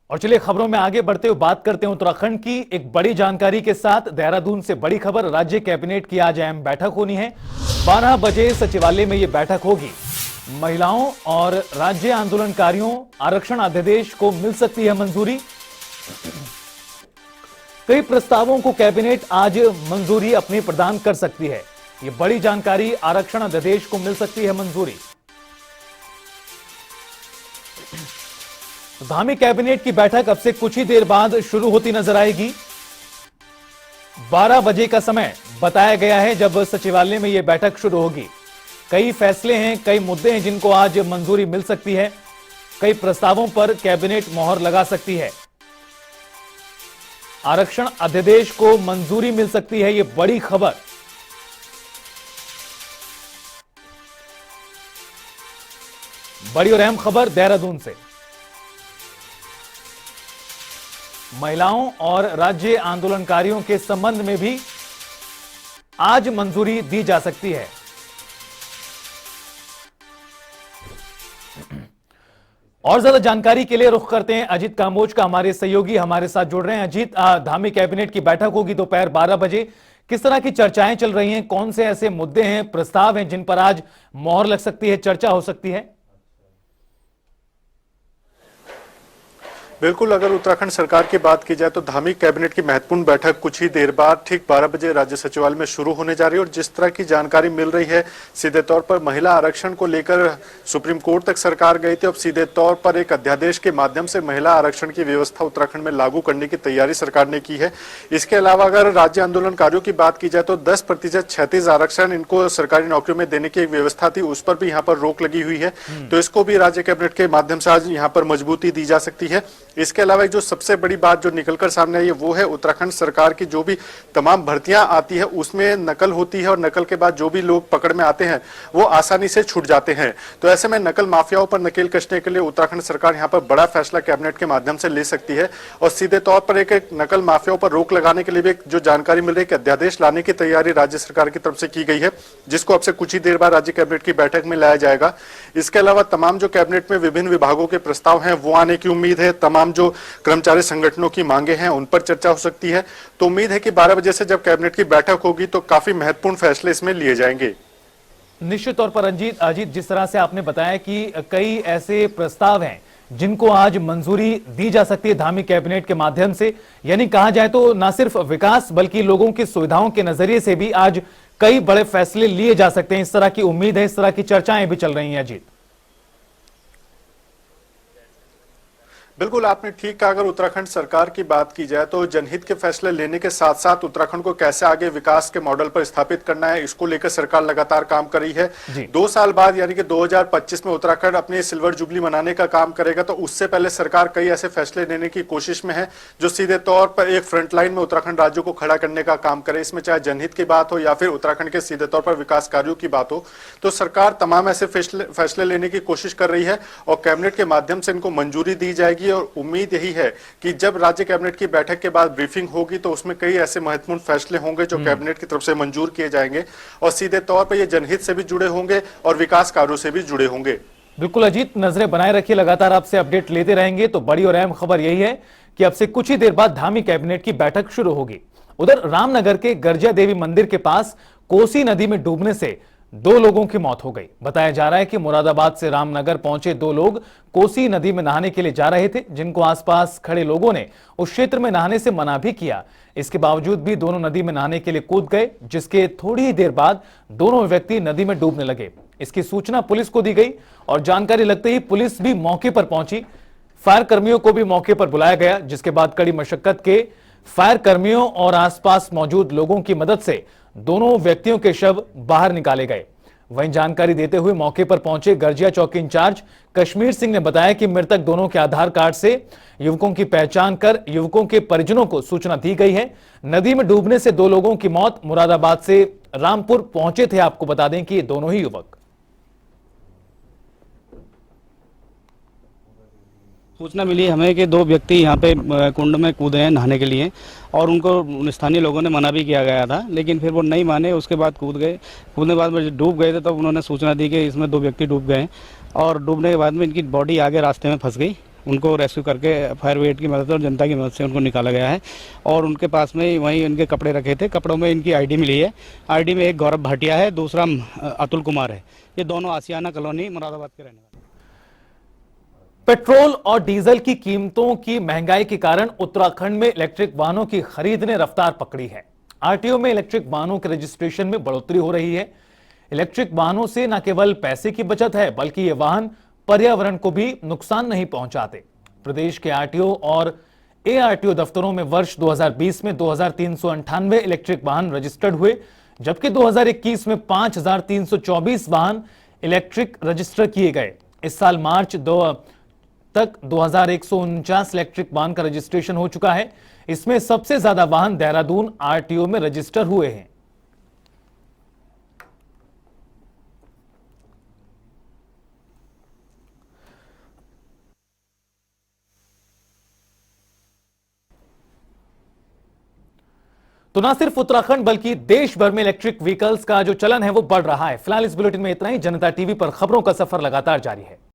और चलिए खबरों में आगे बढ़ते हुए बात करते हैं उत्तराखंड की एक बड़ी जानकारी के साथ। देहरादून से बड़ी खबर, राज्य कैबिनेट की आज अहम बैठक होनी है। 12 बजे सचिवालय में यह बैठक होगी। महिलाओं और राज्य आंदोलनकारियों आरक्षण अध्यादेश को मिल सकती है मंजूरी। कई प्रस्तावों को कैबिनेट आज मंजूरी अपनी प्रदान कर सकती है। यह बड़ी जानकारी, आरक्षण अध्यादेश को मिल सकती है मंजूरी। धामी कैबिनेट की बैठक अब से कुछ ही देर बाद शुरू होती नजर आएगी। 12 बजे का समय बताया गया है जब सचिवालय में यह बैठक शुरू होगी। कई फैसले हैं, कई मुद्दे हैं जिनको आज मंजूरी मिल सकती है। कई प्रस्तावों पर कैबिनेट मोहर लगा सकती है। आरक्षण अध्यादेश को मंजूरी मिल सकती है, यह बड़ी खबर। बड़ी और अहम खबर देहरादून से। महिलाओं और राज्य आंदोलनकारियों के संबंध में भी आज मंजूरी दी जा सकती है। और ज्यादा जानकारी के लिए रुख करते हैं अजीत कांबोज का। हमारे सहयोगी हमारे साथ जुड़ रहे हैं। अजीत, धामी कैबिनेट की बैठक होगी दोपहर 12 बजे। किस तरह की चर्चाएं चल रही हैं? कौन से ऐसे मुद्दे हैं, प्रस्ताव हैं जिन पर आज मोहर लग सकती है, चर्चा हो सकती है? बिल्कुल, अगर उत्तराखंड सरकार की बात की जाए तो धामी कैबिनेट की महत्वपूर्ण बैठक कुछ ही देर बाद ठीक 12 बजे राज्य सचिवालय में शुरू होने जा रही है। और जिस तरह की जानकारी मिल रही है, सीधे तौर पर महिला आरक्षण को लेकर सुप्रीम कोर्ट तक सरकार गई थी। अब सीधे तौर पर एक अध्यादेश के माध्यम से महिला आरक्षण की व्यवस्था उत्तराखंड में लागू करने की तैयारी सरकार ने की है। इसके अलावा अगर राज्य आंदोलनकारियों की बात की जाए तो 10% क्षैतिज आरक्षण इनको सरकारी नौकरियों में देने की एक व्यवस्था थी, उस पर भी यहाँ पर रोक लगी हुई है। तो इसको भी राज्य कैबिनेट के माध्यम से आज यहाँ पर मजबूती दी जा सकती है। इसके अलावा जो सबसे बड़ी बात जो निकलकर सामने आई है वो है उत्तराखंड सरकार की जो भी तमाम भर्तियां आती है उसमें नकल होती है और नकल के बाद जो भी लोग पकड़ में आते हैं वो आसानी से छूट जाते हैं। तो ऐसे में नकल माफियाओं पर नकेल कसने के लिए उत्तराखंड सरकार यहाँ पर बड़ा फैसला कैबिनेट के माध्यम से ले सकती है। और सीधे तौर पर एक नकल माफियाओं पर रोक लगाने के लिए भी जो जानकारी मिल रही है कि अध्यादेश लाने की तैयारी राज्य सरकार की तरफ से की गई है, जिसको अब से कुछ ही देर बाद राज्य कैबिनेट की बैठक में लाया जाएगा। इसके अलावा तमाम जो कैबिनेट में विभिन्न विभागों के प्रस्ताव हैं वो आने की उम्मीद है। तमाम जो कर्मचारी संगठनों की मांगे हैं उन पर चर्चा हो सकती है। तो उम्मीद है कि 12 बजे से जब कैबिनेट की बैठक होगी तो काफी महत्वपूर्ण फैसले इसमें लिए जाएंगे। निश्चित तौर पर अजीत, जिस तरह से आपने बताया कि कई ऐसे प्रस्ताव हैं जिनको आज मंजूरी दी जा सकती है धामी कैबिनेट के माध्यम से, यानी कहा जाए तो न सिर्फ विकास बल्कि लोगों की सुविधाओं के नजरिए से भी आज कई बड़े फैसले लिए जा सकते हैं। इस तरह की उम्मीद है, इस तरह की चर्चाएं भी चल रही हैं। अजीत, बिल्कुल आपने ठीक कहा। अगर उत्तराखंड सरकार की बात की जाए तो जनहित के फैसले लेने के साथ साथ उत्तराखंड को कैसे आगे विकास के मॉडल पर स्थापित करना है, इसको लेकर सरकार लगातार काम कर रही है। 2 साल बाद यानी कि 2025 में उत्तराखंड अपनी सिल्वर जुबली मनाने का काम करेगा। तो उससे पहले सरकार कई ऐसे फैसले लेने की कोशिश में है जो सीधे तौर पर एक फ्रंटलाइन में उत्तराखंड राज्य को खड़ा करने का काम करे। इसमें चाहे जनहित की बात हो या फिर उत्तराखंड के सीधे तौर पर विकास कार्यों की बात हो, तो सरकार तमाम ऐसे फैसले लेने की कोशिश कर रही है और कैबिनेट के माध्यम से इनको मंजूरी दी जाएगी। और उम्मीद यही है कि जब राज्य कैबिनेट की बैठक के बाद ब्रीफिंग होगी तो उसमें कई ऐसे महत्वपूर्ण फैसले होंगे जो कैबिनेट की तरफ से मंजूर किए जाएंगे और सीधे तौर पर ये जनहित से भी जुड़े होंगे और विकास कार्यों से भी जुड़े होंगे। बिल्कुल अजीत, नजरें बनाए रखिए, लगातार आपसे अपडेट लेते रहेंगे। तो बड़ी और अहम खबर यही है कि अब से कुछ ही देर बाद धामी कैबिनेट की बैठक शुरू होगी। उधर रामनगर के गर्जिया देवी मंदिर के पास कोसी नदी में डूबने से 2 लोगों की मौत हो गई। बताया जा रहा है कि मुरादाबाद से रामनगर पहुंचे 2 लोग कोसी नदी में नहाने के लिए जा रहे थे, जिनको आसपास खड़े लोगों ने उस क्षेत्र में नहाने से मना भी किया। इसके बावजूद भी दोनों नदी में नहाने के लिए कूद गए, जिसके थोड़ी ही देर बाद दोनों व्यक्ति नदी में डूबने लगे। इसकी सूचना पुलिस को दी गई और जानकारी लगते ही पुलिस भी मौके पर पहुंची। फायर कर्मियों को भी मौके पर बुलाया गया, जिसके बाद कड़ी मशक्कत के फायर कर्मियों और आसपास मौजूद लोगों की मदद से दोनों व्यक्तियों के शव बाहर निकाले गए। वहीं जानकारी देते हुए मौके पर पहुंचे गर्जिया चौकी इंचार्ज कश्मीर सिंह ने बताया कि मृतक दोनों के आधार कार्ड से युवकों की पहचान कर युवकों के परिजनों को सूचना दी गई है। नदी में डूबने से 2 लोगों की मौत मुरादाबाद से रामपुर पहुंचे थे। आपको बता दें कि ये दोनों ही युवक सूचना मिली हमें कि 2 व्यक्ति यहाँ पे कुंड में कूदे हैं नहाने के लिए और उनको स्थानीय लोगों ने मना भी किया गया था, लेकिन फिर वो नहीं माने। उसके बाद कूद गए। कूदने के बाद में डूब गए थे, तब उन्होंने सूचना दी कि इसमें 2 व्यक्ति डूब गए और डूबने के बाद में इनकी बॉडी आगे रास्ते में फंस गई। उनको रेस्क्यू करके फायर ब्रिगेड की मदद और जनता की मदद से उनको निकाला गया है। और उनके पास में वहीं इनके कपड़े रखे थे, कपड़ों में इनकी आईडी मिली है। आईडी में एक गौरव भाटिया है, दूसरा अतुल कुमार है। ये दोनों आसियाना कॉलोनी मुरादाबाद के रहने वाले। पेट्रोल और डीजल की कीमतों की महंगाई के कारण उत्तराखंड में इलेक्ट्रिक वाहनों की खरीद ने रफ्तार पकड़ी है। आरटीओ में इलेक्ट्रिक वाहनों के रजिस्ट्रेशन में बढ़ोतरी हो रही है। इलेक्ट्रिक वाहनों से न केवल पैसे की बचत है, बल्कि ये वाहन पर्यावरण को भी नुकसान नहीं पहुंचाते। प्रदेश के आरटीओ और एआरटीओ दफ्तरों में वर्ष 2020 में 2398 इलेक्ट्रिक वाहन रजिस्टर्ड हुए, जबकि 2021 में 5324 वाहन इलेक्ट्रिक रजिस्टर किए गए। इस साल मार्च तक 2149 इलेक्ट्रिक वाहन का रजिस्ट्रेशन हो चुका है। इसमें सबसे ज्यादा वाहन देहरादून आरटीओ में रजिस्टर हुए हैं। तो ना सिर्फ उत्तराखंड बल्कि देश भर में इलेक्ट्रिक व्हीकल्स का जो चलन है वो बढ़ रहा है। फिलहाल इस बुलेटिन में इतना ही। जनता टीवी पर खबरों का सफर लगातार जारी है।